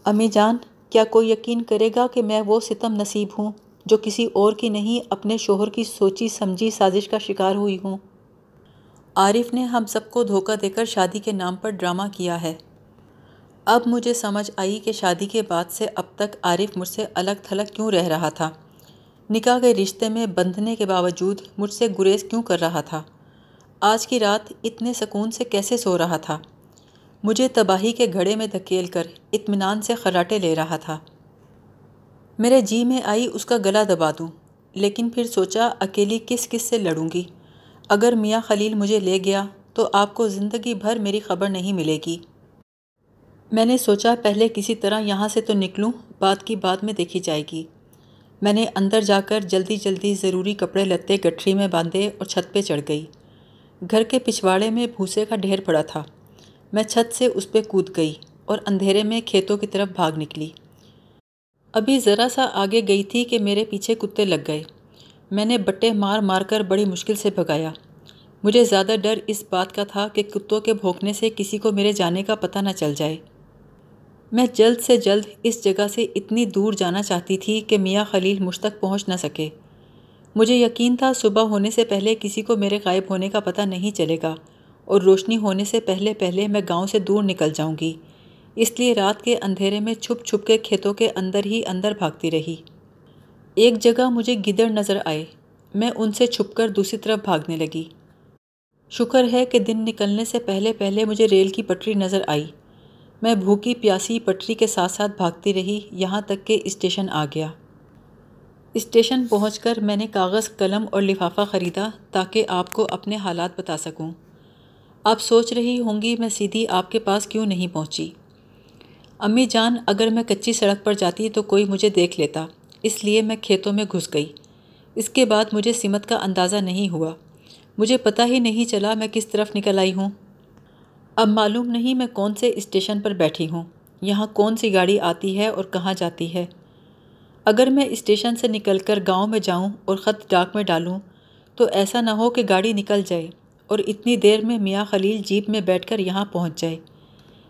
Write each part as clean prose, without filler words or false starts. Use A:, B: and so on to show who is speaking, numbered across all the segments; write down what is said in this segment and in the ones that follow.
A: امی جان، کیا کوئی یقین کرے گا کہ میں وہ ستم نصیب ہوں جو کسی اور کی نہیں اپنے شوہر کی سوچی سمجھی سازش کا شکار ہوئی ہوں؟ عارف نے ہم سب کو دھوکہ دے کر شادی کے نام پر ڈرامہ کیا ہے۔ اب مجھے سمجھ آئی کہ شادی کے بعد سے اب تک عارف مجھ سے الگ تھلگ کیوں رہ رہا تھا، نکاح کے رشتے میں بندھنے کے باوجود مجھ سے گریز کیوں کر رہا تھا، آج کی رات اتنے سکون سے کیسے سو رہا تھا، مجھے تباہی کے گھڑے میں دھکیل کر اطمینان سے خراٹے لے رہا تھا۔ میرے جی میں آئی اس کا گلا دبا دوں، لیکن پھر سوچا اکیلی کس کس سے لڑوں گی۔ اگر میاں خلیل مجھے لے گیا تو آپ کو زندگی بھر میری خبر نہیں ملے گی۔ میں نے سوچا پہلے کسی طرح یہاں سے تو نکلوں، بات کی بات میں دیکھی جائے گی۔ میں نے اندر جا کر جلدی جلدی ضروری کپڑے لتے گٹھری میں باندھے اور چھت پہ چڑھ گئی۔ گھر کے پچھواڑے میں بھوسے کا ڈھیر پڑا تھا۔ میں چھت سے اس پہ کود گئی اور اندھیرے میں کھیتوں کی طرف بھاگ نکلی۔ ابھی ذرا سا آگے گئی تھی کہ میرے پیچھے کتے لگ گئے۔ میں نے بٹے مار مار کر بڑی مشکل سے بھگایا۔ مجھے زیادہ ڈر اس بات کا تھا کہ کتوں کے بھونکنے سے کسی کو میرے جانے کا پتہ نہ چل جائے۔ میں جلد سے جلد اس جگہ سے اتنی دور جانا چاہتی تھی کہ میاں خلیل مجھ تک پہنچ نہ سکے۔ مجھے یقین تھا صبح ہونے سے پہلے کسی کو میرے غائب ہونے کا پتہ نہیں چلے گا اور روشنی ہونے سے پہلے پہلے میں گاؤں سے دور نکل جاؤں گی، اس لیے رات کے اندھیرے میں چھپ چھپ کے کھیتوں کے اندر ہی اندر بھاگتی رہی۔ ایک جگہ مجھے گدڑ نظر آئے، میں ان سے چھپ کر دوسری طرف بھاگنے لگی۔ شکر ہے کہ دن نکلنے سے پہلے پہلے مجھے ریل کی پٹری نظر آئی۔ میں بھوکی پیاسی پٹری کے ساتھ ساتھ بھاگتی رہی یہاں تک کہ اسٹیشن آ گیا۔ اسٹیشن پہنچ کر میں نے کاغذ قلم اور لفافہ خریدا تاکہ آپ کو اپنے حالات بتا سکوں۔ آپ سوچ رہی ہوں گی میں سیدھی آپ کے پاس کیوں نہیں پہنچی۔ امی جان، اگر میں کچی سڑک پر جاتی تو کوئی مجھے دیکھ لیتا، اس لیے میں کھیتوں میں گھس گئی۔ اس کے بعد مجھے سمت کا اندازہ نہیں ہوا، مجھے پتہ ہی نہیں چلا میں کس طرف نکل آئی ہوں۔ اب معلوم نہیں میں کون سے اسٹیشن پر بیٹھی ہوں، یہاں کون سی گاڑی آتی ہے اور کہاں جاتی ہے۔ اگر میں اسٹیشن سے نکل کر گاؤں میں جاؤں اور خط ڈاک میں ڈالوں تو ایسا نہ ہو کہ گاڑی نکل جائے اور اتنی دیر میں میاں خلیل جیپ میں بیٹھ کر یہاں پہنچ جائے۔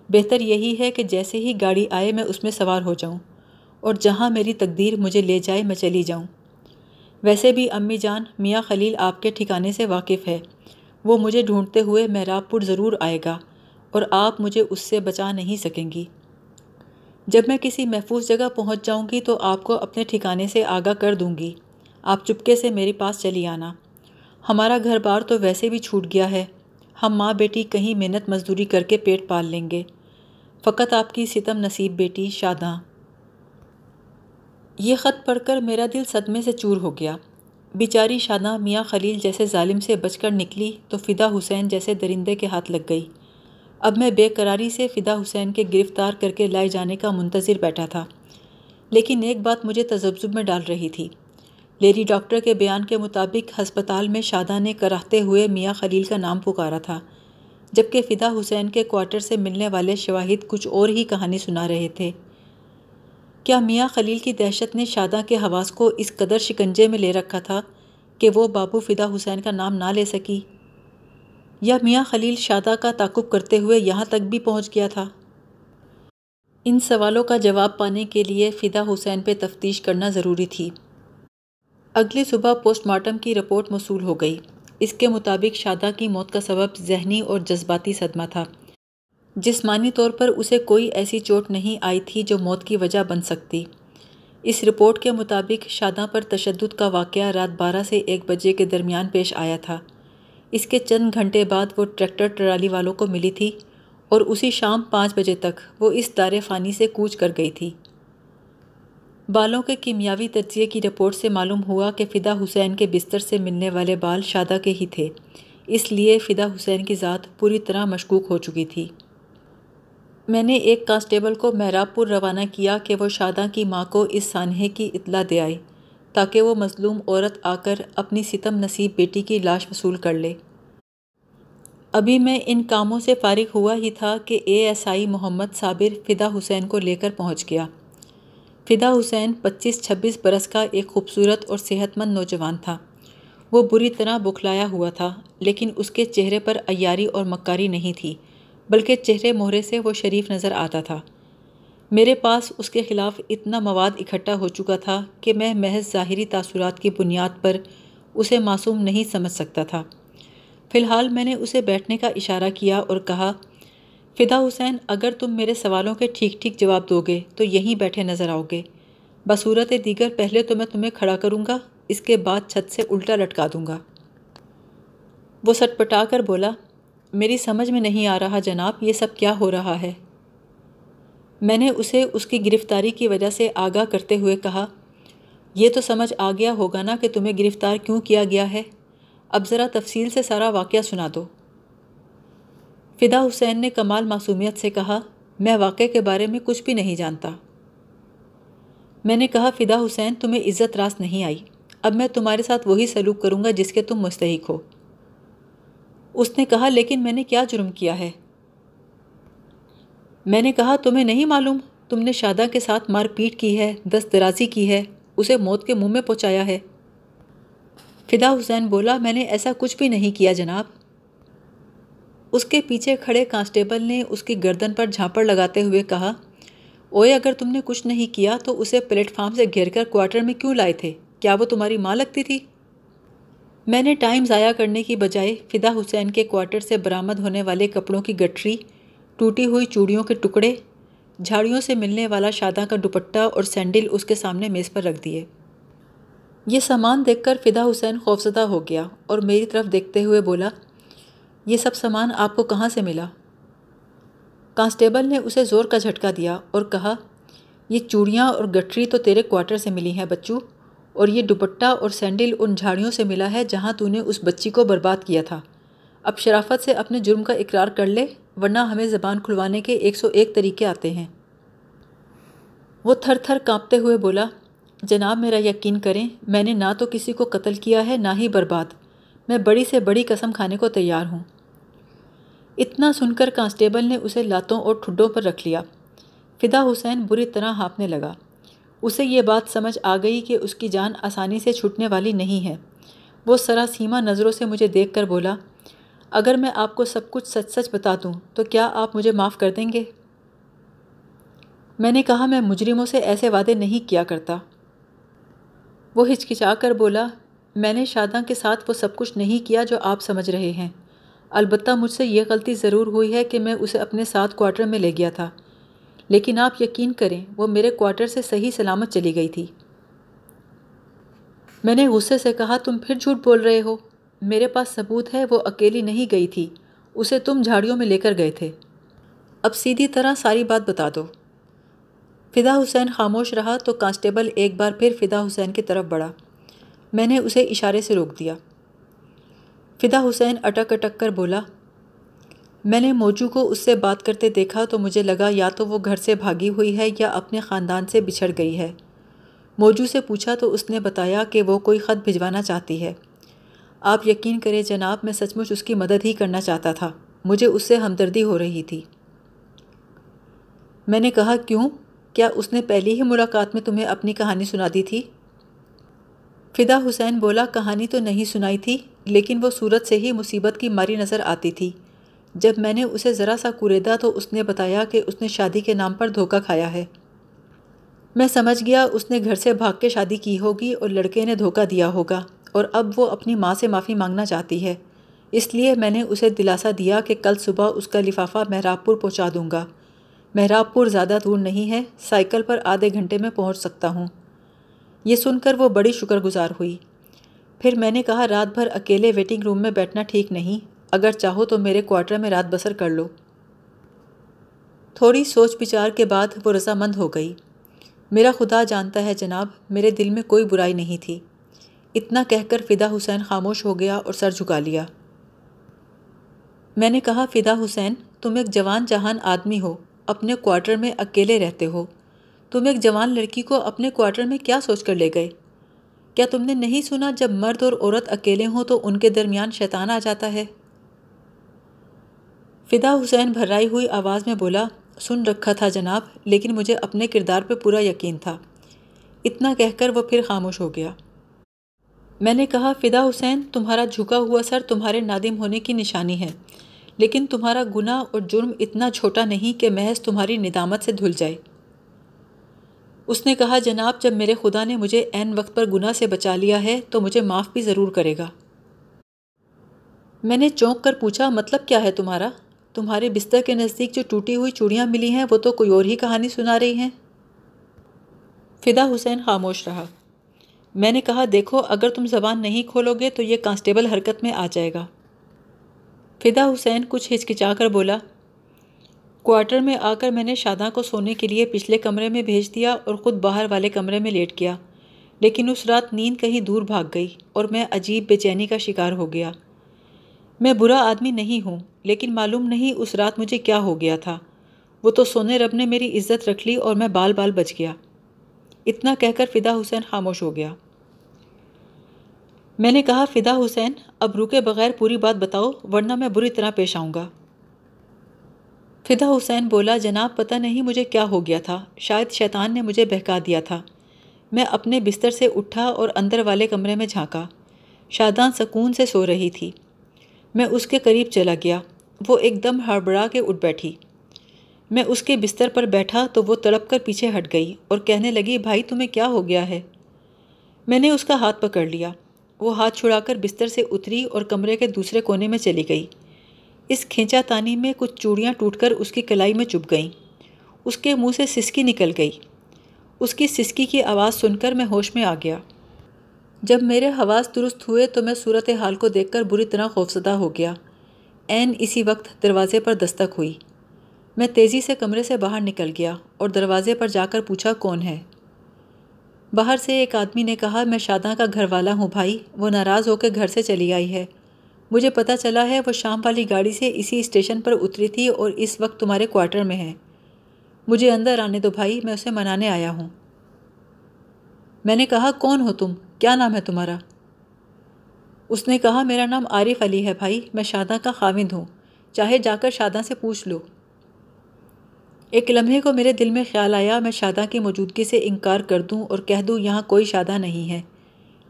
A: بہتر یہی ہے کہ جیسے ہی گاڑی آئے میں اس میں سوار ہو جاؤں اور جہاں میری تقدیر مجھے لے جائے میں چلی جاؤں۔ ویسے بھی امی جان، میاں خلیل آپ کے ٹھکانے سے واقف ہے، وہ مجھے ڈھونڈتے ہوئے مہراب پور ضرور آئے گا اور آپ مجھے اس سے بچا نہیں سکیں گی۔ جب میں کسی محفوظ جگہ پہنچ جاؤں گی تو آپ کو اپنے ٹھکانے سے آگاہ کر دوں گی، آپ چپکے سے میرے پاس چلی آنا۔ ہمارا گھر بار تو ویسے بھی چھوٹ گیا ہے، ہم ماں بیٹی کہیں محنت مزدوری کر کے پیٹ پال لیں گے، فقط آپ کی ستم نصیب بیٹی شاداں۔ یہ خط پڑھ کر میرا دل صدمے سے چور ہو گیا۔ بیچاری شاداں میاں خلیل جیسے ظالم سے بچ کر نکلی تو فدا حسین جیسے درندے کے ہاتھ لگ گئی۔ اب میں بے قراری سے فدا حسین کے گرفتار کر کے لائے جانے کا منتظر بیٹھا تھا، لیکن ایک بات مجھے تذبذب میں ڈال رہی تھی۔ لیڈی ڈاکٹر کے بیان کے مطابق ہسپتال میں شاداں نے کراہتے ہوئے میاں خلیل کا نام پکارا تھا، جبکہ فدا حسین کے کوارٹر سے ملنے والے شواہد کچھ اور ہی کہانی سنا رہے تھے۔ کیا میاں خلیل کی دہشت نے شاداں کے حواس کو اس قدر شکنجے میں لے رکھا تھا کہ وہ بابو فدا حسین کا نام نہ لے سکی؟ یا میاں خلیل شاداں کا تعاقب کرتے ہوئے یہاں تک بھی پہنچ گیا تھا؟ ان سوالوں کا جواب پانے کے لیے فدا حسین پہ تفتیش کرنا ضروری تھی۔ اگلی صبح پوسٹ مارٹم کی رپورٹ موصول ہو گئی۔ اس کے مطابق شاداں کی موت کا سبب ذہنی اور جذباتی صدمہ تھا۔ جسمانی طور پر اسے کوئی ایسی چوٹ نہیں آئی تھی جو موت کی وجہ بن سکتی۔ اس رپورٹ کے مطابق شاداں پر تشدد کا واقعہ رات 12 سے 1 بجے کے درمیان پیش آیا تھا۔ اس کے چند گھنٹے بعد وہ ٹریکٹر ٹرالی والوں کو ملی تھی اور اسی شام 5 بجے تک وہ اس دار فانی سے کوچ کر گئی تھی۔ بالوں کے کیمیاوی تجزیے کی رپورٹ سے معلوم ہوا کہ فدا حسین کے بستر سے ملنے والے بال شاداں کے ہی تھے، اس لیے فدا حسین کی ذات پوری طرح مشکوک ہو چکی تھی۔ میں نے ایک کانسٹیبل کو مہراب پور روانہ کیا کہ وہ شاداں کی ماں کو اس سانحے کی اطلاع دے آئے تاکہ وہ مظلوم عورت آ کر اپنی ستم نصیب بیٹی کی لاش وصول کر لے۔ ابھی میں ان کاموں سے فارغ ہوا ہی تھا کہ ASI محمد صابر فدا حسین کو لے کر پہنچ گیا۔ فدا حسین 25-26 برس کا ایک خوبصورت اور صحت مند نوجوان تھا۔ وہ بری طرح بکھلایا ہوا تھا، لیکن اس کے چہرے پر عیاری اور مکاری نہیں تھی، بلکہ چہرے مہرے سے وہ شریف نظر آتا تھا۔ میرے پاس اس کے خلاف اتنا مواد اکٹھا ہو چکا تھا کہ میں محض ظاہری تاثرات کی بنیاد پر اسے معصوم نہیں سمجھ سکتا تھا۔ فی الحال میں نے اسے بیٹھنے کا اشارہ کیا اور کہا، فدا حسین، اگر تم میرے سوالوں کے ٹھیک ٹھیک جواب دو گے تو یہیں بیٹھے نظر آؤ گے۔ بصورت دیگر پہلے تو میں تمہیں کھڑا کروں گا، اس کے بعد چھت سے الٹا لٹکا دوں گا۔ وہ سٹپٹا کر بولا، میری سمجھ میں نہیں آ رہا جناب، یہ سب کیا ہو رہا ہے؟ میں نے اسے اس کی گرفتاری کی وجہ سے آگاہ کرتے ہوئے کہا، یہ تو سمجھ آ گیا ہوگا نا کہ تمہیں گرفتار کیوں کیا گیا ہے؟ اب ذرا تفصیل سے سارا واقعہ سنا دو۔ فدا حسین نے کمال معصومیت سے کہا، میں واقعے کے بارے میں کچھ بھی نہیں جانتا۔ میں نے کہا، فدا حسین، تمہیں عزت راست نہیں آئی، اب میں تمہارے ساتھ وہی سلوک کروں گا جس کے تم مستحق ہو۔ اس نے کہا، لیکن میں نے کیا جرم کیا ہے؟ میں نے کہا، تمہیں نہیں معلوم؟ تم نے شادہ کے ساتھ مار پیٹ کی ہے، دست درازی کی ہے، اسے موت کے منہ میں پہنچایا ہے۔ فدا حسین بولا، میں نے ایسا کچھ بھی نہیں کیا جناب۔ اس کے پیچھے کھڑے کانسٹیبل نے اس کی گردن پر جھاپڑ لگاتے ہوئے کہا، اوئے، اگر تم نے کچھ نہیں کیا تو اسے پلیٹ فارم سے گھیر کر کوارٹر میں کیوں لائے تھے؟ کیا وہ تمہاری ماں لگتی تھی؟ میں نے ٹائم ضائع کرنے کی بجائے فدا حسین کے کوارٹر سے برآمد ہونے والے کپڑوں کی گٹھری، ٹوٹی ہوئی چوڑیوں کے ٹکڑے، جھاڑیوں سے ملنے والا شادہ کا دوپٹہ اور سینڈل اس کے سامنے میز پر رکھ دیے۔ یہ سامان دیکھ کر فدا حسین خوفزدہ ہو گیا اور میری طرف دیکھتے ہوئے بولا، یہ سب سامان آپ کو کہاں سے ملا؟ کانسٹیبل نے اسے زور کا جھٹکا دیا اور کہا، یہ چوڑیاں اور گٹھری تو تیرے کوارٹر سے ملی ہیں بچو، اور یہ دوپٹہ اور سینڈل ان جھاڑیوں سے ملا ہے جہاں تو نے اس بچی کو برباد کیا تھا۔ اب شرافت سے اپنے جرم کا اقرار کر لے، ورنہ ہمیں زبان کھلوانے کے 101 طریقے آتے ہیں۔ وہ تھر تھر کانپتے ہوئے بولا، جناب میرا یقین کریں، میں نے نہ تو کسی کو قتل کیا ہے نہ ہی برباد، میں بڑی سے بڑی قسم کھانے کو تیار ہوں۔ اتنا سن کر کانسٹیبل نے اسے لاتوں اور ٹھڈوں پر رکھ لیا۔ فدا حسین بری طرح ہانپنے لگا۔ اسے یہ بات سمجھ آ گئی کہ اس کی جان آسانی سے چھوٹنے والی نہیں ہے۔ وہ سراسیمہ نظروں سے مجھے دیکھ کر بولا، اگر میں آپ کو سب کچھ سچ سچ بتا دوں تو کیا آپ مجھے معاف کر دیں گے؟ میں نے کہا، میں مجرموں سے ایسے وعدے نہیں کیا کرتا۔ وہ ہچکچا کر بولا، میں نے شاداں کے ساتھ وہ سب کچھ نہیں کیا جو آپ سمجھ رہے ہیں۔ البتہ مجھ سے یہ غلطی ضرور ہوئی ہے کہ میں اسے اپنے ساتھ کوارٹر میں لے گیا تھا، لیکن آپ یقین کریں وہ میرے کوارٹر سے صحیح سلامت چلی گئی تھی۔ میں نے غصے سے کہا، تم پھر جھوٹ بول رہے ہو، میرے پاس ثبوت ہے، وہ اکیلی نہیں گئی تھی، اسے تم جھاڑیوں میں لے کر گئے تھے۔ اب سیدھی طرح ساری بات بتا دو۔ فدا حسین خاموش رہا تو کانسٹیبل ایک بار پھر فدا حسین کی طرف بڑھا۔ میں نے اسے اشارے سے روک دیا۔ فدا حسین اٹک اٹک کر بولا، میں نے موجو کو اس سے بات کرتے دیکھا تو مجھے لگا یا تو وہ گھر سے بھاگی ہوئی ہے یا اپنے خاندان سے بچھڑ گئی ہے۔ موجو سے پوچھا تو اس نے بتایا کہ وہ کوئی خط بھجوانا چاہتی ہے۔ آپ یقین کریں جناب، میں سچ مچ اس کی مدد ہی کرنا چاہتا تھا، مجھے اس سے ہمدردی ہو رہی تھی۔ میں نے کہا، کیوں؟ کیا اس نے پہلی ہی ملاقات میں تمہیں اپنی کہانی سنا دی تھی؟ فدا حسین بولا، کہانی تو نہیں سنائی تھی، لیکن وہ صورت سے ہی مصیبت کی ماری نظر آتی تھی۔ جب میں نے اسے ذرا سا کوریدا تو اس نے بتایا کہ اس نے شادی کے نام پر دھوکہ کھایا ہے۔ میں سمجھ گیا اس نے گھر سے بھاگ کے شادی کی ہوگی اور لڑکے نے دھوکہ دیا ہوگا، اور اب وہ اپنی ماں سے معافی مانگنا چاہتی ہے۔ اس لیے میں نے اسے دلاسا دیا کہ کل صبح اس کا لفافہ مہراب پور پہنچا دوں گا۔ مہراب پور زیادہ دور نہیں ہے، سائیکل پر آدھے گھنٹے میں پہنچ سکتا ہوں۔ یہ سن کر وہ بڑی شکر گزار ہوئی۔ پھر میں نے کہا، رات بھر اکیلے ویٹنگ روم میں بیٹھنا ٹھیک نہیں، اگر چاہو تو میرے کوارٹر میں رات بسر کر لو۔ تھوڑی سوچ بچار کے بعد وہ رضامند ہو گئی۔ میرا خدا جانتا ہے جناب، میرے دل میں کوئی برائی نہیں تھی۔ اتنا کہہ کر فدا حسین خاموش ہو گیا اور سر جھکا لیا۔ میں نے کہا، فدا حسین، تم ایک جوان جہان آدمی ہو، اپنے کوارٹر میں اکیلے رہتے ہو، تم ایک جوان لڑکی کو اپنے کوارٹر میں کیا سوچ کر لے گئے؟ کیا تم نے نہیں سنا جب مرد اور عورت اکیلے ہوں تو ان کے درمیان شیطان آ جاتا ہے؟ فدا حسین بھرائی ہوئی آواز میں بولا، سن رکھا تھا جناب، لیکن مجھے اپنے کردار پہ پورا یقین تھا۔ اتنا کہہ کر وہ پھر خاموش ہو گیا۔ میں نے کہا، فدا حسین، تمہارا جھکا ہوا سر تمہارے نادم ہونے کی نشانی ہے، لیکن تمہارا گناہ اور جرم اتنا چھوٹا نہیں کہ محض تمہاری ندامت سے دھل جائے۔ اس نے کہا جناب جب میرے خدا نے مجھے عین وقت پر گناہ سے بچا لیا ہے تو مجھے معاف بھی ضرور کرے گا۔ میں نے چونک کر پوچھا مطلب کیا ہے تمہارا؟ تمہارے بستر کے نزدیک جو ٹوٹی ہوئی چوڑیاں ملی ہیں وہ تو کوئی اور ہی کہانی سنا رہی ہیں۔ فدا حسین خاموش رہا۔ میں نے کہا دیکھو اگر تم زبان نہیں کھولو گے تو یہ کانسٹیبل حرکت میں آ جائے گا۔ فدا حسین کچھ ہچکچا کر بولا کوارٹر میں آ کر میں نے شاداں کو سونے کے لیے پچھلے کمرے میں بھیج دیا اور خود باہر والے کمرے میں لیٹ گیا، لیکن اس رات نیند کہیں دور بھاگ گئی اور میں عجیب بے چینی کا شکار ہو گیا۔ میں برا آدمی نہیں ہوں، لیکن معلوم نہیں اس رات مجھے کیا ہو گیا تھا، وہ تو سونے رب نے میری عزت رکھ لی اور میں بال بال بچ گیا۔ اتنا کہہ کر فدا حسین خاموش ہو گیا۔ میں نے کہا فدا حسین اب رکے بغیر پوری بات بتاؤ ورنہ میں بری طرح پیش آؤں گا۔ فدا حسین بولا جناب پتہ نہیں مجھے کیا ہو گیا تھا، شاید شیطان نے مجھے بہکا دیا تھا۔ میں اپنے بستر سے اٹھا اور اندر والے کمرے میں جھانکا۔ شاداں سکون سے سو رہی تھی۔ میں اس کے قریب چلا گیا۔ وہ ایک دم ہڑبڑا کے اٹھ بیٹھی۔ میں اس کے بستر پر بیٹھا تو وہ تڑپ کر پیچھے ہٹ گئی اور کہنے لگی بھائی تمہیں کیا ہو گیا ہے؟ میں نے اس کا ہاتھ پکڑ لیا۔ وہ ہاتھ چھڑا کر بستر سے اتری اور کمرے کے دوسرے کونے میں چلی گئی۔ اس کھینچا تانی میں کچھ چوڑیاں ٹوٹ کر اس کی کلائی میں چبھ گئیں۔ اس کے منہ سے سسکی نکل گئی۔ اس کی سسکی کی آواز سن کر میں ہوش میں آ گیا۔ جب میرے حواس درست ہوئے تو میں صورتحال کو دیکھ کر بری طرح خوفزدہ ہو گیا۔ عین اسی وقت دروازے پر دستک ہوئی۔ میں تیزی سے کمرے سے باہر نکل گیا اور دروازے پر جا کر پوچھا کون ہے؟ باہر سے ایک آدمی نے کہا میں شاداں کا گھر والا ہوں بھائی، وہ ناراض ہو کے گھر سے چلی آئی ہے۔ مجھے پتہ چلا ہے وہ شام والی گاڑی سے اسی اسٹیشن پر اتری تھی اور اس وقت تمہارے کوارٹر میں ہے۔ مجھے اندر آنے دو بھائی، میں اسے منانے آیا ہوں۔ میں نے کہا کون ہو تم؟ کیا نام ہے تمہارا؟ اس نے کہا میرا نام عارف علی ہے بھائی، میں شاداں کا خاوند ہوں، چاہے جا کر شاداں سے پوچھ لو۔ ایک لمحے کو میرے دل میں خیال آیا میں شاداں کی موجودگی سے انکار کر دوں اور کہہ دوں یہاں کوئی شاداں نہیں ہے،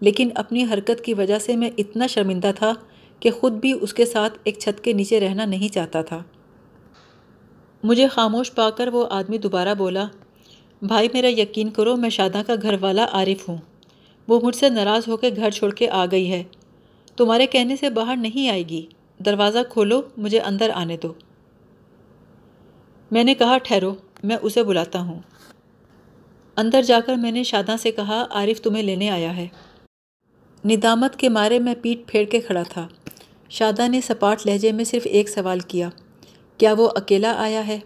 A: لیکن اپنی حرکت کی وجہ سے میں اتنا شرمندہ تھا کہ خود بھی اس کے ساتھ ایک چھت کے نیچے رہنا نہیں چاہتا تھا۔ مجھے خاموش پا کر وہ آدمی دوبارہ بولا بھائی میرا یقین کرو میں شاداں کا گھر والا عارف ہوں، وہ مجھ سے ناراض ہو کے گھر چھوڑ کے آ گئی ہے، تمہارے کہنے سے باہر نہیں آئے گی، دروازہ کھولو مجھے اندر آنے دو۔ میں نے کہا ٹھہرو میں اسے بلاتا ہوں۔ اندر جا کر میں نے شاداں سے کہا عارف تمہیں لینے آیا ہے۔ ندامت کے مارے میں پیٹھ پھیر کے کھڑا تھا۔ شاداں نے سپاٹ لہجے میں صرف ایک سوال کیا کیا وہ اکیلا آیا ہے؟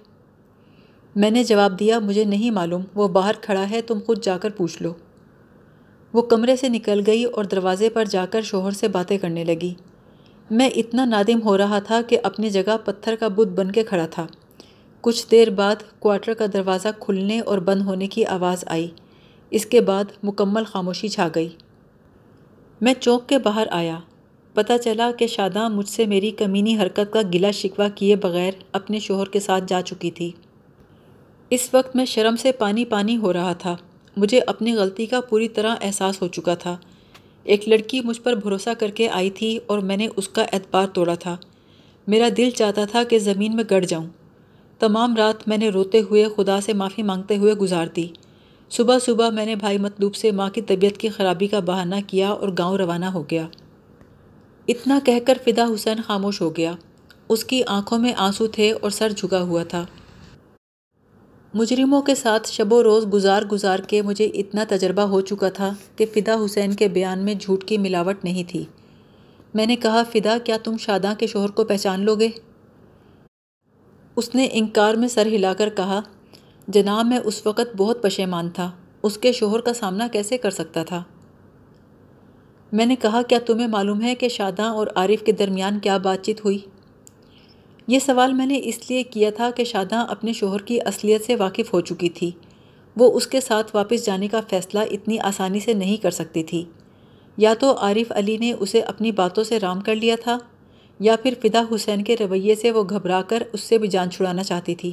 A: میں نے جواب دیا مجھے نہیں معلوم، وہ باہر کھڑا ہے تم خود جا کر پوچھ لو۔ وہ کمرے سے نکل گئی اور دروازے پر جا کر شوہر سے باتیں کرنے لگی۔ میں اتنا نادم ہو رہا تھا کہ اپنی جگہ پتھر کا بت بن کے کھڑا تھا۔ کچھ دیر بعد کوارٹر کا دروازہ کھلنے اور بند ہونے کی آواز آئی۔ اس کے بعد مکمل خاموشی چھا گئی۔ میں چونک کے باہر آیا۔ پتہ چلا کہ شاداں مجھ سے میری کمینی حرکت کا گلہ شکوہ کیے بغیر اپنے شوہر کے ساتھ جا چکی تھی۔ اس وقت میں شرم سے پانی پانی ہو رہا تھا۔ مجھے اپنی غلطی کا پوری طرح احساس ہو چکا تھا۔ ایک لڑکی مجھ پر بھروسہ کر کے آئی تھی اور میں نے اس کا اعتبار توڑا تھا۔ میرا دل چاہتا تھا کہ زمین میں گڑ جاؤں۔ تمام رات میں نے روتے ہوئے خدا سے معافی مانگتے ہوئے گزار دی۔ صبح صبح میں نے بھائی مطلوب سے ماں کی طبیعت کی خرابی کا بہانہ کیا اور گاؤں روانہ ہو گیا۔ اتنا کہہ کر فدا حسین خاموش ہو گیا۔ اس کی آنکھوں میں آنسو تھے اور سر جھکا ہوا تھا۔ مجرموں کے ساتھ شب و روز گزار کے مجھے اتنا تجربہ ہو چکا تھا کہ فدا حسین کے بیان میں جھوٹ کی ملاوٹ نہیں تھی۔ میں نے کہا فدا کیا تم شاداں کے شوہر کو پہچان لو گے؟ اس نے انکار میں سر ہلا کر کہا جناب میں اس وقت بہت پشیمان تھا، اس کے شوہر کا سامنا کیسے کر سکتا تھا؟ میں نے کہا کیا تمہیں معلوم ہے کہ شاداں اور عارف کے درمیان کیا بات چیت ہوئی؟ یہ سوال میں نے اس لیے کیا تھا کہ شاداں اپنے شوہر کی اصلیت سے واقف ہو چکی تھی۔ وہ اس کے ساتھ واپس جانے کا فیصلہ اتنی آسانی سے نہیں کر سکتی تھی۔ یا تو عارف علی نے اسے اپنی باتوں سے رام کر لیا تھا یا پھر فدا حسین کے رویے سے وہ گھبرا کر اس سے بھی جان چھڑانا چاہتی تھی۔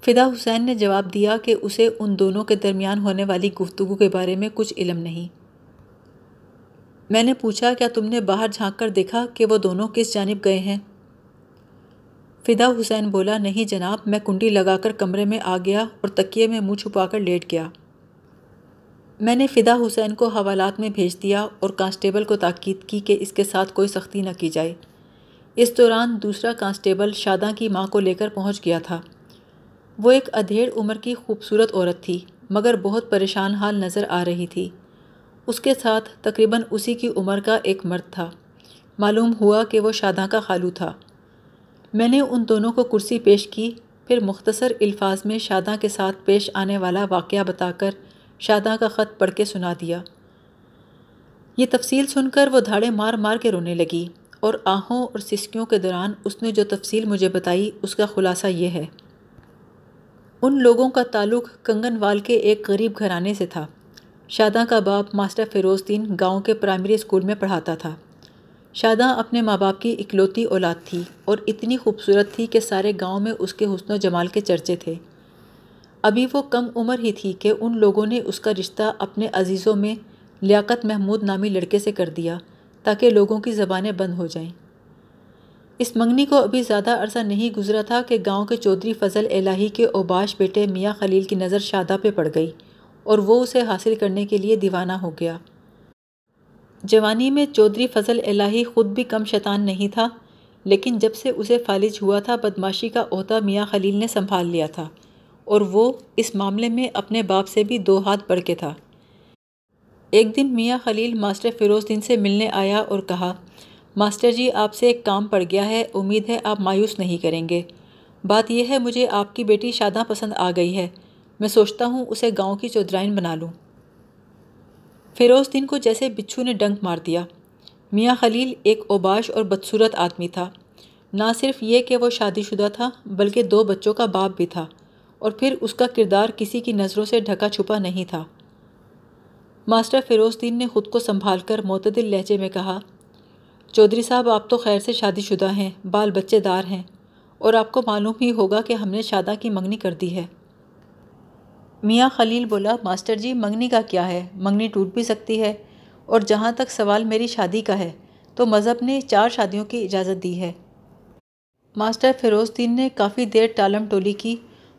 A: فدا حسین نے جواب دیا کہ اسے ان دونوں کے درمیان ہونے والی گفتگو کے بارے میں کچھ علم نہیں۔ میں نے پوچھا کیا تم نے باہر جھانک کر دیکھا کہ وہ دونوں کس جانب گئے ہیں؟ فدا حسین بولا، نہیں جناب، میں کنڈی لگا کر کمرے میں آ گیا اور تکیے میں منہ چھپا کر لیٹ گیا۔ میں نے فدا حسین کو حوالات میں بھیج دیا اور کانسٹیبل کو تاکید کی کہ اس کے ساتھ کوئی سختی نہ کی جائے۔ اس دوران دوسرا کانسٹیبل شاداں کی ماں کو لے کر پہنچ گیا تھا۔ وہ ایک ادھیڑ عمر کی خوبصورت عورت تھی، مگر بہت پریشان حال نظر آ رہی تھی۔ اس کے ساتھ تقریباً اسی کی عمر کا ایک مرد تھا۔ معلوم ہوا کہ وہ شاداں کا خالو تھا۔ میں نے ان دونوں کو کرسی پیش کی، پھر مختصر الفاظ میں شاداں کے ساتھ پیش آنے والا واقعہ بتا کر شاداں کا خط پڑھ کے سنا دیا۔ یہ تفصیل سن کر وہ دھاڑے مار مار کے رونے لگی، اور آہوں اور سسکیوں کے دوران اس نے جو تفصیل مجھے بتائی اس کا خلاصہ یہ ہے۔ ان لوگوں کا تعلق کنگن وال کے ایک غریب گھرانے سے تھا۔ شاداں کا باپ ماسٹر فیروز دین گاؤں کے پرائمری اسکول میں پڑھاتا تھا۔ شاداں اپنے ماں باپ کی اکلوتی اولاد تھی اور اتنی خوبصورت تھی کہ سارے گاؤں میں اس کے حسن و جمال کے چرچے تھے۔ ابھی وہ کم عمر ہی تھی کہ ان لوگوں نے اس کا رشتہ اپنے عزیزوں میں لیاقت محمود نامی لڑکے سے کر دیا تاکہ لوگوں کی زبانیں بند ہو جائیں۔ اس منگنی کو ابھی زیادہ عرصہ نہیں گزرا تھا کہ گاؤں کے چودھری فضل الہی کے اوباش بیٹے میاں خلیل کی نظر شاداں پہ پڑ گئی اور وہ اسے حاصل کرنے کے لیے دیوانہ ہو گیا۔ جوانی میں چودھری فضل الہی خود بھی کم شیطان نہیں تھا، لیکن جب سے اسے فالج ہوا تھا بدماشی کا عہدہ میاں خلیل نے سنبھال لیا تھا، اور وہ اس معاملے میں اپنے باپ سے بھی 2 ہاتھ بڑھ کے تھا۔ ایک دن میاں خلیل ماسٹر فیروز دین سے ملنے آیا اور کہا، ماسٹر جی آپ سے ایک کام پڑ گیا ہے، امید ہے آپ مایوس نہیں کریں گے۔ بات یہ ہے مجھے آپ کی بیٹی شاداں پسند آ گئی ہے، میں سوچتا ہوں اسے گاؤں کی چودھرائن بنا لوں۔ فیروز دین کو جیسے بچھو نے ڈنک مار دیا۔ میاں خلیل ایک اوباش اور بدصورت آدمی تھا۔ نہ صرف یہ کہ وہ شادی شدہ تھا بلکہ 2 بچوں کا باپ بھی تھا، اور پھر اس کا کردار کسی کی نظروں سے ڈھکا چھپا نہیں تھا۔ ماسٹر فیروز دین نے خود کو سنبھال کر معتدل لہجے میں کہا، چودھری صاحب آپ تو خیر سے شادی شدہ ہیں، بال بچے دار ہیں، اور آپ کو معلوم ہی ہوگا کہ ہم نے شاداں کی منگنی کر دی ہے۔ میاں خلیل بولا، ماسٹر جی منگنی کا کیا ہے، منگنی ٹوٹ بھی سکتی ہے، اور جہاں تک سوال میری شادی کا ہے تو مذہب نے 4 شادیوں کی اجازت دی ہے۔ ماسٹر فیروز دین نے کافی دیر ٹالم ٹولی کی،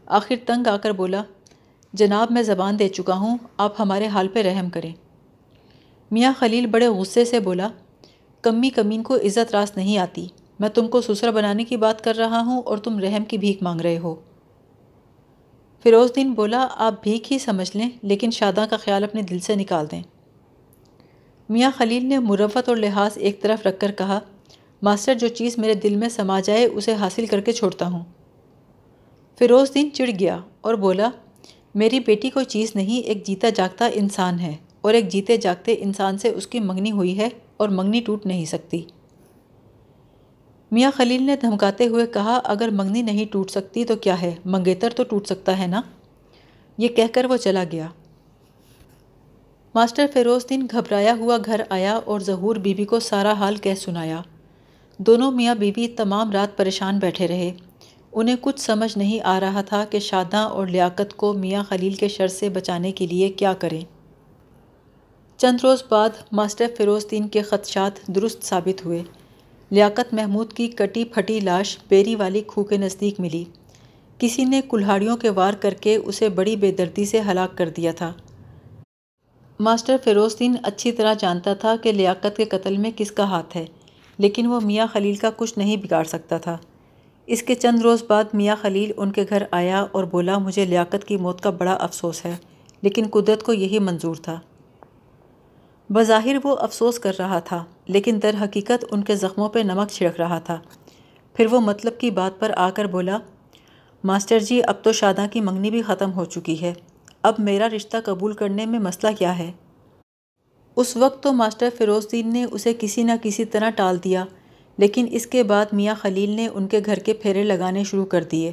A: آخر تنگ آ کر بولا، جناب میں زبان دے چکا ہوں، آپ ہمارے حال پہ رحم کریں۔ میاں خلیل بڑے غصے سے بولا، کمی کمین کو عزت راست نہیں آتی، میں تم کو سسرا بنانے کی بات کر رہا ہوں اور تم رحم کی بھیک مانگ رہے ہو۔ فیروز دین بولا، آپ بھیک ہی سمجھ لیں، لیکن شاداں کا خیال اپنے دل سے نکال دیں۔ میاں خلیل نے مروت اور لحاظ ایک طرف رکھ کر کہا، ماسٹر جو چیز میرے دل میں سما جائے اسے حاصل کر کے چھوڑتا ہوں۔ فیروز دین چڑ گیا اور بولا، میری بیٹی کوئی چیز نہیں، ایک جیتا جاگتا انسان ہے، اور ایک جیتے جاگتے انسان سے اس کی منگنی ہوئی ہے اور منگنی ٹوٹ نہیں سکتی۔ میاں خلیل نے دھمکاتے ہوئے کہا، اگر منگنی نہیں ٹوٹ سکتی تو کیا ہے، منگیتر تو ٹوٹ سکتا ہے نا۔ یہ کہہ کر وہ چلا گیا۔ ماسٹر فیروز دین گھبرایا ہوا گھر آیا اور ظہور بی بی کو سارا حال کہہ سنایا۔ دونوں میاں بیوی تمام رات پریشان بیٹھے رہے۔ انہیں کچھ سمجھ نہیں آ رہا تھا کہ شاداں اور لیاقت کو میاں خلیل کے شر سے بچانے کے لیے کیا کریں۔ چند روز بعد ماسٹر فیروز دین کے خدشات درست ثابت ہوئے۔ لیاقت محمود کی کٹی پھٹی لاش بیری والی کھو کے نزدیک ملی۔ کسی نے کلہاڑیوں کے وار کر کے اسے بڑی بے دردی سے ہلاک کر دیا تھا۔ ماسٹر فیروز دین اچھی طرح جانتا تھا کہ لیاقت کے قتل میں کس کا ہاتھ ہے، لیکن وہ میاں خلیل کا کچھ نہیں بگاڑ سکتا تھا۔ اس کے چند روز بعد میاں خلیل ان کے گھر آیا اور بولا، مجھے لیاقت کی موت کا بڑا افسوس ہے، لیکن قدرت کو یہی منظور تھا۔ بظاہر وہ افسوس کر رہا تھا، لیکن در حقیقت ان کے زخموں پہ نمک چھڑک رہا تھا۔ پھر وہ مطلب کی بات پر آ کر بولا، ماسٹر جی اب تو شاداں کی منگنی بھی ختم ہو چکی ہے، اب میرا رشتہ قبول کرنے میں مسئلہ کیا ہے؟ اس وقت تو ماسٹر فیروز دین نے اسے کسی نہ کسی طرح ٹال دیا، لیکن اس کے بعد میاں خلیل نے ان کے گھر کے پھیرے لگانے شروع کر دیے،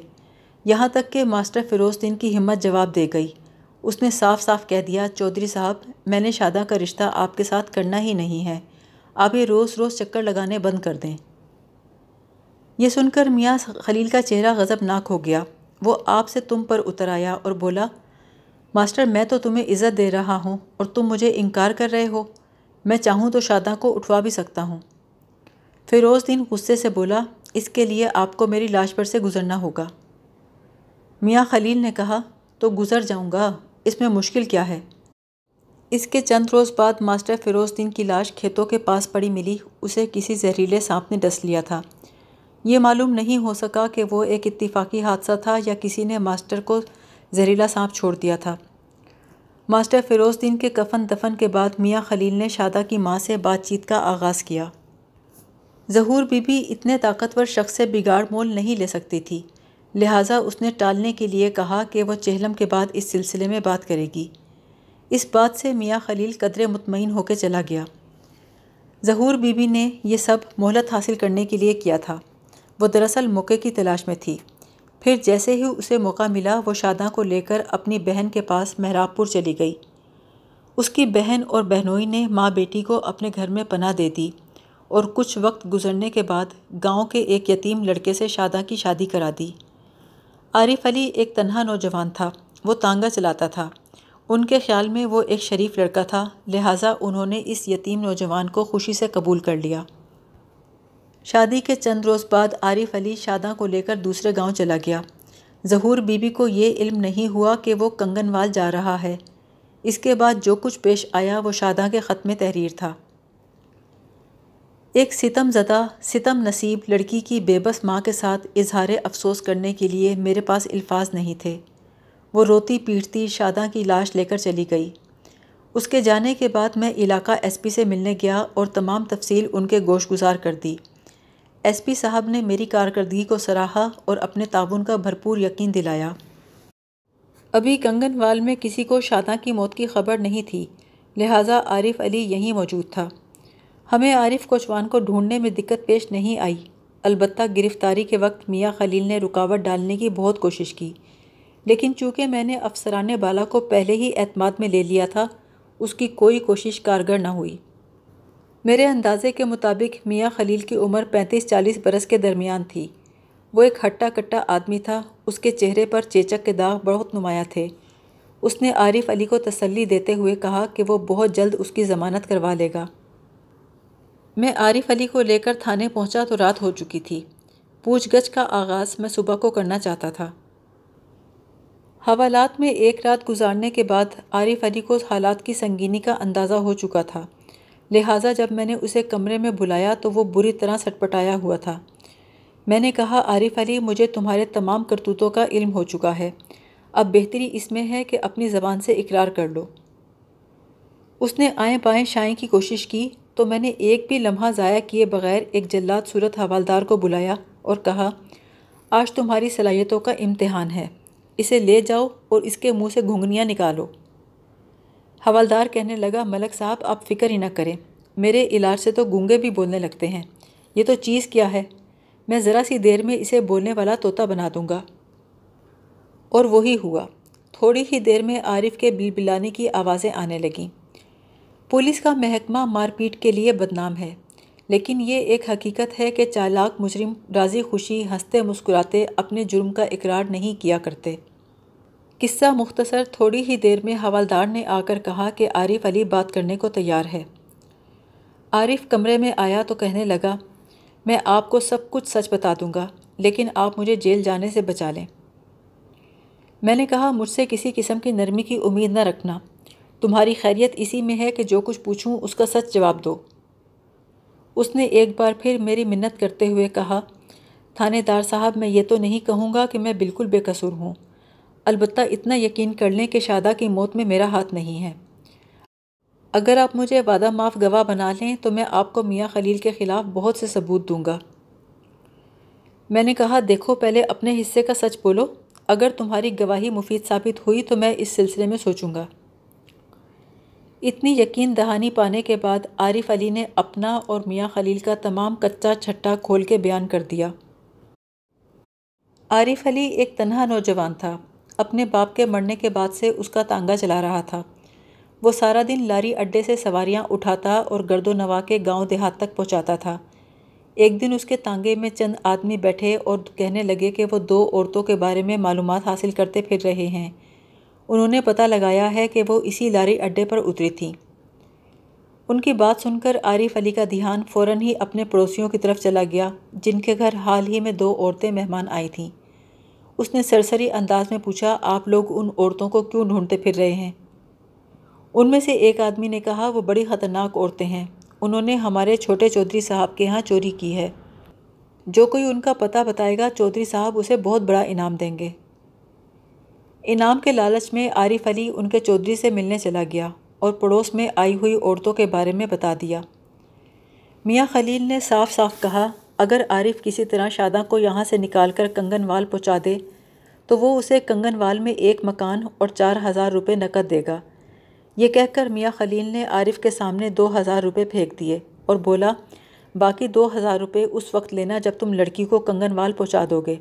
A: یہاں تک کہ ماسٹر فیروز دین کی ہمت جواب دے گئی۔ اس نے صاف صاف کہہ دیا، چودھری صاحب میں نے شاداں کا رشتہ آپ کے ساتھ کرنا ہی نہیں ہے، آپ یہ روز روز چکر لگانے بند کر دیں۔ یہ سن کر میاں خلیل کا چہرہ غضبناک ہو گیا۔ وہ آپ سے تم پر اتر آیا اور بولا، ماسٹر میں تو تمہیں عزت دے رہا ہوں اور تم مجھے انکار کر رہے ہو، میں چاہوں تو شاداں کو اٹھوا بھی سکتا ہوں۔ فیروز دین غصے سے بولا، اس کے لیے آپ کو میری لاش پر سے گزرنا ہوگا۔ میاں خلیل نے کہا، تو گزر جاؤں گا، اس میں مشکل کیا ہے؟ اس کے چند روز بعد ماسٹر فیروز الدین کی لاش کھیتوں کے پاس پڑی ملی۔ اسے کسی زہریلے سانپ نے ڈس لیا تھا۔ یہ معلوم نہیں ہو سکا کہ وہ ایک اتفاقی حادثہ تھا یا کسی نے ماسٹر کو زہریلا سانپ چھوڑ دیا تھا۔ ماسٹر فیروز الدین کے کفن دفن کے بعد میاں خلیل نے شادہ کی ماں سے بات چیت کا آغاز کیا۔ ظہور بی بی اتنے طاقتور شخص سے بگاڑ مول نہیں لے سکتی تھی، لہٰذا اس نے ٹالنے کے لیے کہا کہ وہ چہلم کے بعد اس سلسلے میں بات کرے گی۔ اس بات سے میاں خلیل قدرے مطمئن ہو کے چلا گیا۔ ظہور بی بی نے یہ سب مہلت حاصل کرنے کے لیے کیا تھا۔ وہ دراصل موقع کی تلاش میں تھی۔ پھر جیسے ہی اسے موقع ملا وہ شاداں کو لے کر اپنی بہن کے پاس مہراب پور چلی گئی۔ اس کی بہن اور بہنوئی نے ماں بیٹی کو اپنے گھر میں پناہ دے دی اور کچھ وقت گزرنے کے بعد گاؤں کے ایک یتیم لڑکے سے شاداں کی شادی کرا دی۔ عارف علی ایک تنہا نوجوان تھا، وہ تانگا چلاتا تھا۔ ان کے خیال میں وہ ایک شریف لڑکا تھا، لہٰذا انہوں نے اس یتیم نوجوان کو خوشی سے قبول کر لیا۔ شادی کے چند روز بعد عارف علی شاداں کو لے کر دوسرے گاؤں چلا گیا۔ ظہور بی بی کو یہ علم نہیں ہوا کہ وہ کنگنوال جا رہا ہے۔ اس کے بعد جو کچھ پیش آیا وہ شاداں کے ختم تحریر تھا۔ ایک ستم زدہ، ستم نصیب لڑکی کی بے بس ماں کے ساتھ اظہار افسوس کرنے کے لیے میرے پاس الفاظ نہیں تھے۔ وہ روتی پیٹتی شاداں کی لاش لے کر چلی گئی۔ اس کے جانے کے بعد میں علاقہ ایس پی سے ملنے گیا اور تمام تفصیل ان کے گوش گزار کر دی۔ ایس پی صاحب نے میری کارکردگی کو سراہا اور اپنے تعاون کا بھرپور یقین دلایا۔ ابھی کنگنوال میں کسی کو شاداں کی موت کی خبر نہیں تھی، لہٰذا عارف علی یہیں موجود تھا۔ ہمیں عارف کوچوان کو ڈھونڈنے میں دقت پیش نہیں آئی، البتہ گرفتاری کے وقت میاں خلیل نے رکاوٹ ڈالنے کی بہت کوشش کی، لیکن چونکہ میں نے افسران بالا کو پہلے ہی اعتماد میں لے لیا تھا، اس کی کوئی کوشش کارگر نہ ہوئی۔ میرے اندازے کے مطابق میاں خلیل کی عمر 35-40 برس کے درمیان تھی۔ وہ ایک ہٹا کٹا آدمی تھا، اس کے چہرے پر چیچک کے داغ بہت نمایاں تھے۔ اس نے عارف علی کو تسلی دیتے ہوئے کہا کہ وہ بہت جلد اس کی ضمانت کروا لے گا۔ میں عارف علی کو لے کر تھانے پہنچا تو رات ہو چکی تھی۔ پوچھ گچھ کا آغاز میں صبح کو کرنا چاہتا تھا۔ حوالات میں ایک رات گزارنے کے بعد عارف علی کو حالات کی سنگینی کا اندازہ ہو چکا تھا، لہٰذا جب میں نے اسے کمرے میں بلایا تو وہ بری طرح سٹپٹایا ہوا تھا۔ میں نے کہا، عارف علی، مجھے تمہارے تمام کرتوتوں کا علم ہو چکا ہے، اب بہتری اس میں ہے کہ اپنی زبان سے اقرار کر لو۔ اس نے آئیں بائیں شائیں کی کوشش کی تو میں نے ایک بھی لمحہ ضائع کیے بغیر ایک جلاد صورت حوالدار کو بلایا اور کہا، آج تمہاری صلاحیتوں کا امتحان ہے، اسے لے جاؤ اور اس کے منہ سے گھنگنیاں نکالو۔ حوالدار کہنے لگا، ملک صاحب آپ فکر ہی نہ کریں، میرے علاج سے تو گونگے بھی بولنے لگتے ہیں، یہ تو چیز کیا ہے، میں ذرا سی دیر میں اسے بولنے والا طوطا بنا دوں گا۔ اور وہی ہوا۔ تھوڑی ہی دیر میں عارف کے بلبلانے کی آوازیں آنے لگیں۔ پولیس کا محکمہ مار پیٹ کے لیے بدنام ہے، لیکن یہ ایک حقیقت ہے کہ چالاک مجرم راضی خوشی ہنستے مسکراتے اپنے جرم کا اقرار نہیں کیا کرتے۔ قصہ مختصر، تھوڑی ہی دیر میں حوالدار نے آ کر کہا کہ عارف علی بات کرنے کو تیار ہے۔ عارف کمرے میں آیا تو کہنے لگا، میں آپ کو سب کچھ سچ بتا دوں گا، لیکن آپ مجھے جیل جانے سے بچا لیں۔ میں نے کہا، مجھ سے کسی قسم کی نرمی کی امید نہ رکھنا، تمہاری خیریت اسی میں ہے کہ جو کچھ پوچھوں اس کا سچ جواب دو۔ اس نے ایک بار پھر میری منت کرتے ہوئے کہا، تھانے دار صاحب، میں یہ تو نہیں کہوں گا کہ میں بالکل بے قصور ہوں، البتہ اتنا یقین کر لیں کہ شادہ کی موت میں میرا ہاتھ نہیں ہے۔ اگر آپ مجھے وعدہ معاف گواہ بنا لیں تو میں آپ کو میاں خلیل کے خلاف بہت سے ثبوت دوں گا۔ میں نے کہا، دیکھو پہلے اپنے حصے کا سچ بولو، اگر تمہاری گواہی مفید ثابت ہوئی تو میں اس سلسلے میں سوچوں گا۔ اتنی یقین دہانی پانے کے بعد عارف علی نے اپنا اور میاں خلیل کا تمام کچا چھٹا کھول کے بیان کر دیا۔ عارف علی ایک تنہا نوجوان تھا، اپنے باپ کے مرنے کے بعد سے اس کا تانگا چلا رہا تھا۔ وہ سارا دن لاری اڈے سے سواریاں اٹھاتا اور گرد و نواح کے گاؤں دیہات تک پہنچاتا تھا۔ ایک دن اس کے تانگے میں چند آدمی بیٹھے اور کہنے لگے کہ وہ 2 عورتوں کے بارے میں معلومات حاصل کرتے پھر رہے ہیں۔ انہوں نے پتہ لگایا ہے کہ وہ اسی لاری اڈے پر اتری تھیں۔ ان کی بات سن کر عارف علی کا دھیان فوراً ہی اپنے پڑوسیوں کی طرف چلا گیا جن کے گھر حال ہی میں 2 عورتیں مہمان آئی تھیں۔ اس نے سرسری انداز میں پوچھا، آپ لوگ ان عورتوں کو کیوں ڈھونڈتے پھر رہے ہیں؟ ان میں سے ایک آدمی نے کہا، وہ بڑی خطرناک عورتیں ہیں، انہوں نے ہمارے چھوٹے چودھری صاحب کے ہاں چوری کی ہے، جو کوئی ان کا پتہ بتائے گا چودھری صاحب اسے بہت بڑا انعام دیں گے۔ انعام کے لالچ میں عارف علی ان کے چودھری سے ملنے چلا گیا اور پڑوس میں آئی ہوئی عورتوں کے بارے میں بتا دیا۔ میاں خلیل نے صاف صاف کہا، اگر عارف کسی طرح شاداں کو یہاں سے نکال کر کنگن وال پہنچا دے تو وہ اسے کنگن وال میں 1 مکان اور 4000 روپے نقد دے گا۔ یہ کہہ کر میاں خلیل نے عارف کے سامنے 2000 روپے پھینک دیے اور بولا، باقی 2000 روپے اس وقت لینا جب تم لڑکی کو کنگن وال پہنچا دو گے۔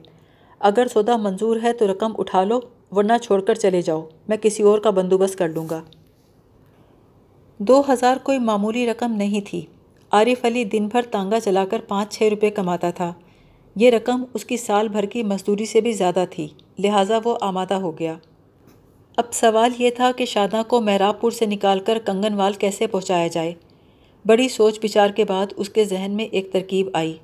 A: اگر سودا منظور ہے تو رقم اٹھا لو، ورنہ چھوڑ کر چلے جاؤ، میں کسی اور کا بندوبست کر لوں گا۔ 2000 کوئی معمولی رقم نہیں تھی۔ عارف علی دن بھر تانگا چلا کر 5-6 روپے کماتا تھا۔ یہ رقم اس کی سال بھر کی مزدوری سے بھی زیادہ تھی، لہٰذا وہ آمادہ ہو گیا۔ اب سوال یہ تھا کہ شاداں کو مہراب پور سے نکال کر کنگن وال کیسے پہنچایا جائے۔ بڑی سوچ بچار کے بعد اس کے ذہن میں ایک ترکیب آئی۔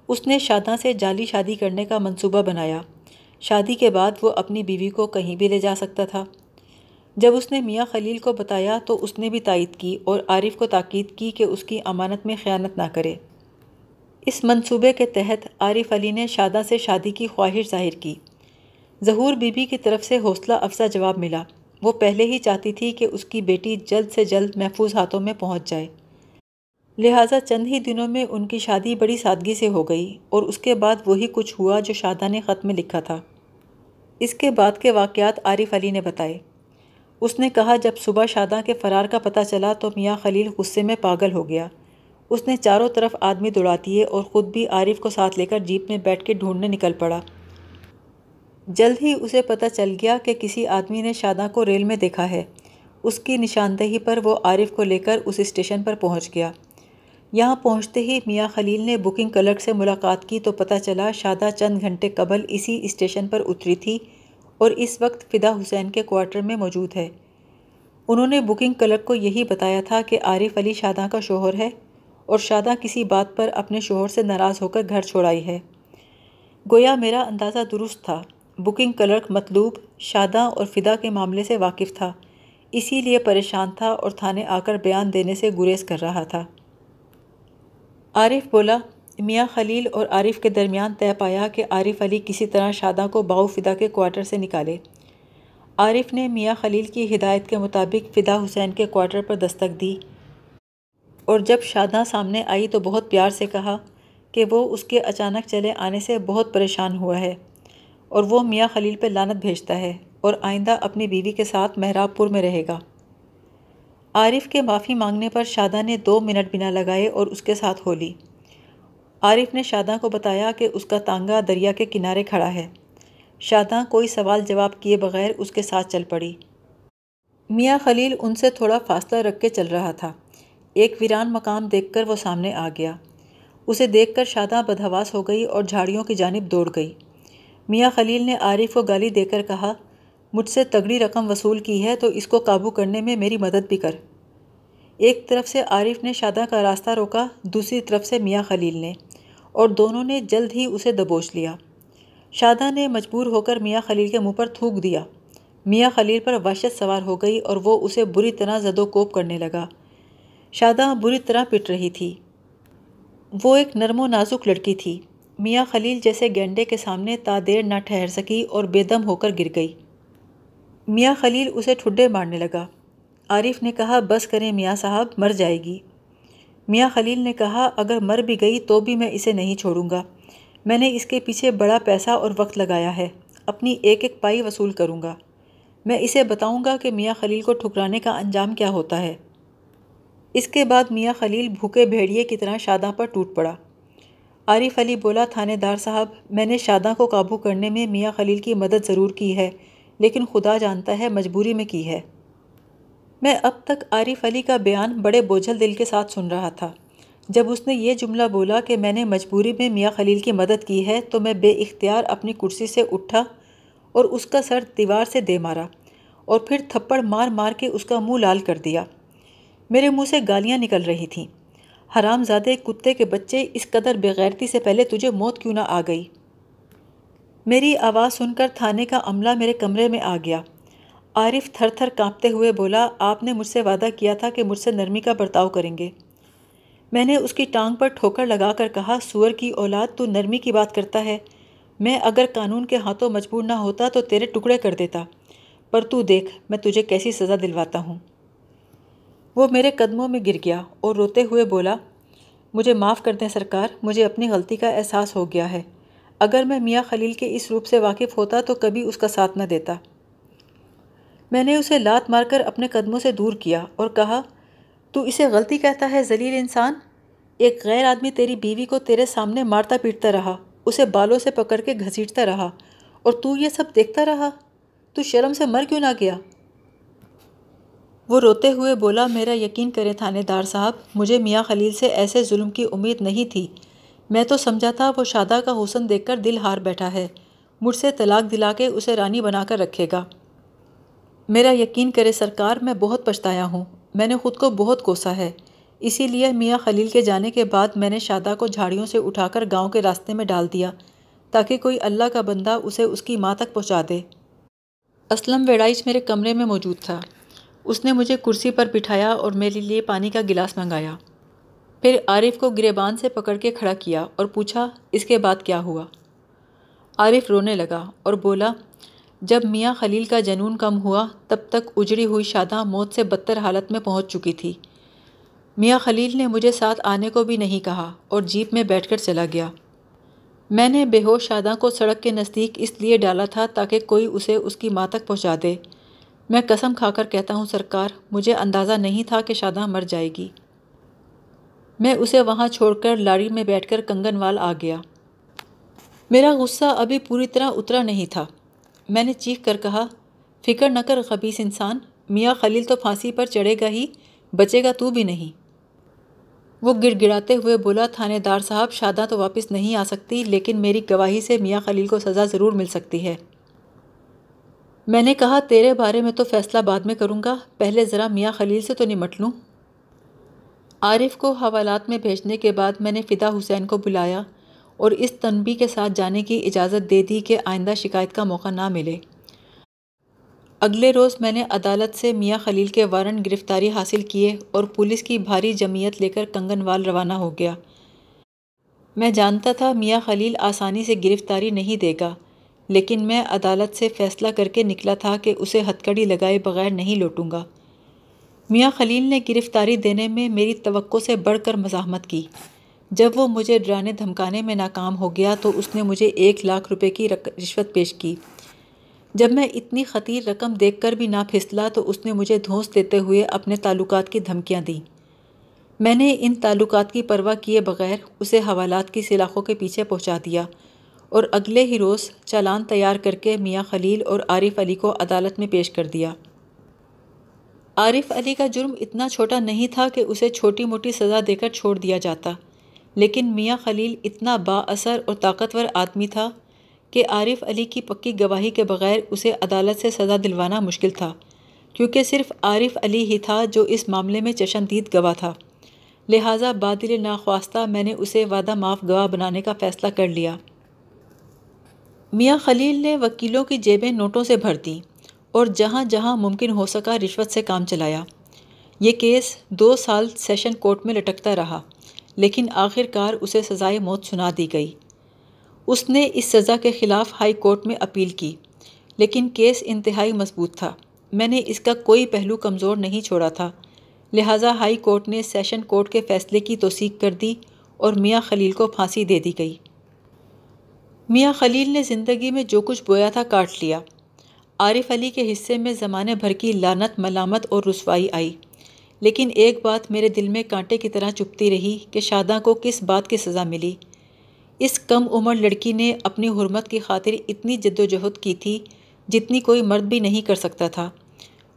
A: اس نے شاداں سے جعلی شادی کرنے کا منصوبہ بنایا۔ شادی کے بعد وہ اپنی بیوی کو کہیں بھی لے جا سکتا تھا۔ جب اس نے میاں خلیل کو بتایا تو اس نے بھی تائید کی اور عارف کو تاکید کی کہ اس کی امانت میں خیانت نہ کرے۔ اس منصوبے کے تحت عارف علی نے شاداں سے شادی کی خواہش ظاہر کی۔ ظہور بی بی کی طرف سے حوصلہ افزا جواب ملا۔ وہ پہلے ہی چاہتی تھی کہ اس کی بیٹی جلد سے جلد محفوظ ہاتھوں میں پہنچ جائے، لہٰذا چند ہی دنوں میں ان کی شادی بڑی سادگی سے ہو گئی اور اس کے بعد وہی کچھ ہوا جو شاداں نے خط میں لکھا تھا۔ اس کے بعد کے واقعات عارف علی نے بتائے۔ اس نے کہا، جب صبح شاداں کے فرار کا پتہ چلا تو میاں خلیل غصے میں پاگل ہو گیا۔ اس نے چاروں طرف آدمی دوڑا دیے اور خود بھی عارف کو ساتھ لے کر جیپ میں بیٹھ کے ڈھونڈنے نکل پڑا۔ جلد ہی اسے پتہ چل گیا کہ کسی آدمی نے شاداں کو ریل میں دیکھا ہے۔ اس کی نشاندہی پر وہ عارف کو لے کر اس اسٹیشن پر پہنچ گیا۔ یہاں پہنچتے ہی میاں خلیل نے بکنگ کلرک سے ملاقات کی تو پتہ چلا شاداں چند گھنٹے قبل اسی اسٹیشن پر اتری تھی اور اس وقت فدا حسین کے کوارٹر میں موجود ہے۔ انہوں نے بکنگ کلرک کو یہی بتایا تھا کہ عارف علی شاداں کا شوہر ہے اور شاداں کسی بات پر اپنے شوہر سے ناراض ہو کر گھر چھوڑ آئی ہے۔ گویا میرا اندازہ درست تھا۔ بکنگ کلرک مطلوب شاداں اور فدا کے معاملے سے واقف تھا، اسی لیے پریشان تھا اور تھانے آ کر بیان دینے سے گریز کر رہا تھا۔ عارف بولا، میاں خلیل اور عارف کے درمیان طے پایا کہ عارف علی کسی طرح شاداں کو باؤ فدا کے کوارٹر سے نکالے۔ عارف نے میاں خلیل کی ہدایت کے مطابق فدا حسین کے کوارٹر پر دستک دی اور جب شاداں سامنے آئی تو بہت پیار سے کہا کہ وہ اس کے اچانک چلے آنے سے بہت پریشان ہوا ہے اور وہ میاں خلیل پہ لعنت بھیجتا ہے اور آئندہ اپنی بیوی کے ساتھ مہراب پور میں رہے گا۔ عارف کے معافی مانگنے پر شاداں نے 2 منٹ بھی نہ لگائے اور اس کے ساتھ ہو لی۔ عارف نے شاداں کو بتایا کہ اس کا تانگا دریا کے کنارے کھڑا ہے۔ شاداں کوئی سوال جواب کیے بغیر اس کے ساتھ چل پڑی۔ میاں خلیل ان سے تھوڑا فاصلہ رکھ کے چل رہا تھا۔ ایک ویران مقام دیکھ کر وہ سامنے آ گیا۔ اسے دیکھ کر شاداں بدحواس ہو گئی اور جھاڑیوں کی جانب دوڑ گئی۔ میاں خلیل نے عارف کو گالی دے کر کہا، مجھ سے تگڑی رقم وصول کی ہے تو اس کو قابو کرنے میں میری مدد بھی کر۔ ایک طرف سے عارف نے شاداں کا راستہ روکا، دوسری طرف سے میاں خلیل نے، اور دونوں نے جلد ہی اسے دبوچ لیا۔ شاداں نے مجبور ہو کر میاں خلیل کے منہ پر تھوک دیا۔ میاں خلیل پر وحشت سوار ہو گئی اور وہ اسے بری طرح زد و کوب کرنے لگا۔ شاداں بری طرح پٹ رہی تھی۔ وہ ایک نرم و نازک لڑکی تھی۔ میاں خلیل جیسے گینڈے کے سامنے تا دیر نہ ٹھہر سکی اور بے دم ہو کر گر گئی۔ میاں خلیل اسے ٹھڈے مارنے لگا۔ عارف نے کہا، بس کریں میاں صاحب، مر جائے گی۔ میاں خلیل نے کہا، اگر مر بھی گئی تو بھی میں اسے نہیں چھوڑوں گا۔ میں نے اس کے پیچھے بڑا پیسہ اور وقت لگایا ہے، اپنی ایک ایک پائی وصول کروں گا۔ میں اسے بتاؤں گا کہ میاں خلیل کو ٹھکرانے کا انجام کیا ہوتا ہے۔ اس کے بعد میاں خلیل بھوکے بھیڑیے کی طرح شاداں پر ٹوٹ پڑا۔ عارف علی بولا، تھانے دار صاحب، میں نے شاداں کو قابو کرنے میں میاں خلیل کی مدد ضرور کی ہے، لیکن خدا جانتا ہے مجبوری میں کی ہے۔ میں اب تک عارف علی کا بیان بڑے بوجھل دل کے ساتھ سن رہا تھا۔ جب اس نے یہ جملہ بولا کہ میں نے مجبوری میں میاں خلیل کی مدد کی ہے تو میں بے اختیار اپنی کرسی سے اٹھا اور اس کا سر دیوار سے دے مارا اور پھر تھپڑ مار مار کے اس کا منہ لال کر دیا۔ میرے منہ سے گالیاں نکل رہی تھیں۔ حرام زادے کتے کے بچے، اس قدر بےغیرتی سے پہلے تجھے موت کیوں نہ آ گئی؟ میری آواز سن کر تھانے کا عملہ میرے کمرے میں آ گیا۔ عارف تھر تھر کانپتے ہوئے بولا، آپ نے مجھ سے وعدہ کیا تھا کہ مجھ سے نرمی کا برتاؤ کریں گے۔ میں نے اس کی ٹانگ پر ٹھوکر لگا کر کہا، سور کی اولاد، تو نرمی کی بات کرتا ہے؟ میں اگر قانون کے ہاتھوں مجبور نہ ہوتا تو تیرے ٹکڑے کر دیتا، پر تو دیکھ میں تجھے کیسی سزا دلواتا ہوں۔ وہ میرے قدموں میں گر گیا اور روتے ہوئے بولا، مجھے معاف کر دیں سرکار، مجھے اپنی غلطی کا احساس ہو گیا ہے۔ اگر میں میاں خلیل کے اس روپ سے واقف ہوتا تو کبھی اس کا ساتھ نہ دیتا۔ میں نے اسے لات مار کر اپنے قدموں سے دور کیا اور کہا، تو اسے غلطی کہتا ہے ذلیل انسان؟ ایک غیر آدمی تیری بیوی کو تیرے سامنے مارتا پیٹتا رہا، اسے بالوں سے پکڑ کے گھسیٹتا رہا، اور تو یہ سب دیکھتا رہا؟ تو شرم سے مر کیوں نہ گیا؟ وہ روتے ہوئے بولا، میرا یقین کریں تھانے دار صاحب، مجھے میاں خلیل سے ایسے ظلم کی امید نہیں تھی۔ میں تو سمجھا تھا وہ شادہ کا حسن دیکھ کر دل ہار بیٹھا ہے، مجھ سے طلاق دلا کے اسے رانی بنا کر رکھے گا۔ میرا یقین کرے سرکار، میں بہت پچھتایا ہوں، میں نے خود کو بہت کوسا ہے۔ اسی لیے میاں خلیل کے جانے کے بعد میں نے شادہ کو جھاڑیوں سے اٹھا کر گاؤں کے راستے میں ڈال دیا تاکہ کوئی اللہ کا بندہ اسے اس کی ماں تک پہنچا دے۔ اسلم ویڑائچ میرے کمرے میں موجود تھا۔ اس نے مجھے کرسی پر بٹھایا اور میرے لیے پانی کا گلاس منگایا۔ پھر عارف کو گریبان سے پکڑ کے کھڑا کیا اور پوچھا، اس کے بعد کیا ہوا؟ عارف رونے لگا اور بولا، جب میاں خلیل کا جنون کم ہوا تب تک اجڑی ہوئی شادہ موت سے بدتر حالت میں پہنچ چکی تھی۔ میاں خلیل نے مجھے ساتھ آنے کو بھی نہیں کہا اور جیپ میں بیٹھ کر چلا گیا۔ میں نے بے ہوش شادہ کو سڑک کے نزدیک اس لیے ڈالا تھا تاکہ کوئی اسے اس کی ماں تک پہنچا دے۔ میں قسم کھا کر کہتا ہوں سرکار، مجھے اندازہ نہیں تھا کہ شادہ مر جائے گی۔ میں اسے وہاں چھوڑ کر لاڑی میں بیٹھ کر کنگن وال آ گیا۔ میرا غصہ ابھی پوری طرح اترا نہیں تھا۔ میں نے چیخ کر کہا، فکر نہ کر خبیث انسان، میاں خلیل تو پھانسی پر چڑھے گا ہی، بچے گا تو بھی نہیں۔ وہ گڑ گڑاتے ہوئے بولا، تھانے دار صاحب، شادہ تو واپس نہیں آ سکتی، لیکن میری گواہی سے میاں خلیل کو سزا ضرور مل سکتی ہے۔ میں نے کہا، تیرے بارے میں تو فیصلہ بعد میں کروں گا، پہلے ذرا میاں خلیل سے تو نمٹ لوں۔ عارف کو حوالات میں بھیجنے کے بعد میں نے فدا حسین کو بلایا اور اس تنبیہ کے ساتھ جانے کی اجازت دے دی کہ آئندہ شکایت کا موقع نہ ملے۔ اگلے روز میں نے عدالت سے میاں خلیل کے وارنٹ گرفتاری حاصل کیے اور پولیس کی بھاری جمعیت لے کر کنگن وال روانہ ہو گیا۔ میں جانتا تھا میاں خلیل آسانی سے گرفتاری نہیں دے گا، لیکن میں عدالت سے فیصلہ کر کے نکلا تھا کہ اسے ہتکڑی لگائے بغیر نہیں لوٹوں گا۔ میاں خلیل نے گرفتاری دینے میں میری توقع سے بڑھ کر مزاحمت کی۔ جب وہ مجھے ڈرانے دھمکانے میں ناکام ہو گیا تو اس نے مجھے 1,00,000 روپے کی رشوت پیش کی۔ جب میں اتنی خطیر رقم دیکھ کر بھی نہ پھسلا تو اس نے مجھے دھونس دیتے ہوئے اپنے تعلقات کی دھمکیاں دیں۔ میں نے ان تعلقات کی پرواہ کیے بغیر اسے حوالات کی سلاخوں کے پیچھے پہنچا دیا اور اگلے ہی روز چالان تیار کر کے میاں خلیل اور عارف علی کو عدالت میں پیش کر دیا۔ عارف علی کا جرم اتنا چھوٹا نہیں تھا کہ اسے چھوٹی موٹی سزا دے کر چھوڑ دیا جاتا، لیکن میاں خلیل اتنا با اثر اور طاقتور آدمی تھا کہ عارف علی کی پکی گواہی کے بغیر اسے عدالت سے سزا دلوانا مشکل تھا، کیونکہ صرف عارف علی ہی تھا جو اس معاملے میں چشمدید گواہ تھا۔ لہٰذا بادل ناخواستہ میں نے اسے وعدہ معاف گواہ بنانے کا فیصلہ کر لیا۔ میاں خلیل نے وکیلوں کی جیبیں نوٹوں سے بھر دیں اور جہاں جہاں ممکن ہو سکا رشوت سے کام چلایا۔ یہ کیس 2 سال سیشن کورٹ میں لٹکتا رہا، لیکن آخر کار اسے سزائے موت سنا دی گئی۔ اس نے اس سزا کے خلاف ہائی کورٹ میں اپیل کی، لیکن کیس انتہائی مضبوط تھا۔ میں نے اس کا کوئی پہلو کمزور نہیں چھوڑا تھا، لہٰذا ہائی کورٹ نے سیشن کورٹ کے فیصلے کی توثیق کر دی اور میاں خلیل کو پھانسی دے دی گئی۔ میاں خلیل نے زندگی میں جو کچھ بویا تھا کاٹ لیا۔ عارف علی کے حصے میں زمانے بھر کی لعنت، ملامت اور رسوائی آئی، لیکن ایک بات میرے دل میں کانٹے کی طرح چبھتی رہی کہ شاداں کو کس بات کی سزا ملی۔ اس کم عمر لڑکی نے اپنی حرمت کی خاطر اتنی جدوجہد کی تھی جتنی کوئی مرد بھی نہیں کر سکتا تھا۔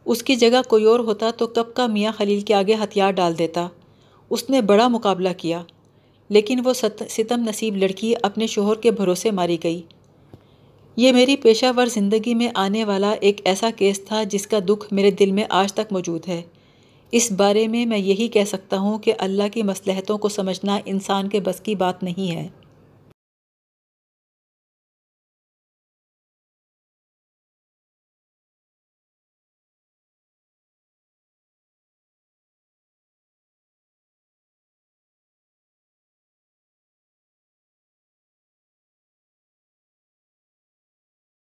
A: اس کی جگہ کوئی اور ہوتا تو کب کا میاں خلیل کے آگے ہتھیار ڈال دیتا۔ اس نے بڑا مقابلہ کیا، لیکن وہ ستم نصیب لڑکی اپنے شوہر کے بھروسے ماری گئی۔ یہ میری پیشہ ور زندگی میں آنے والا ایک ایسا کیس تھا جس کا دکھ میرے دل میں آج تک موجود ہے۔ اس بارے میں یہی کہہ سکتا ہوں کہ اللہ کی مصلحتوں کو سمجھنا انسان کے بس کی بات نہیں ہے۔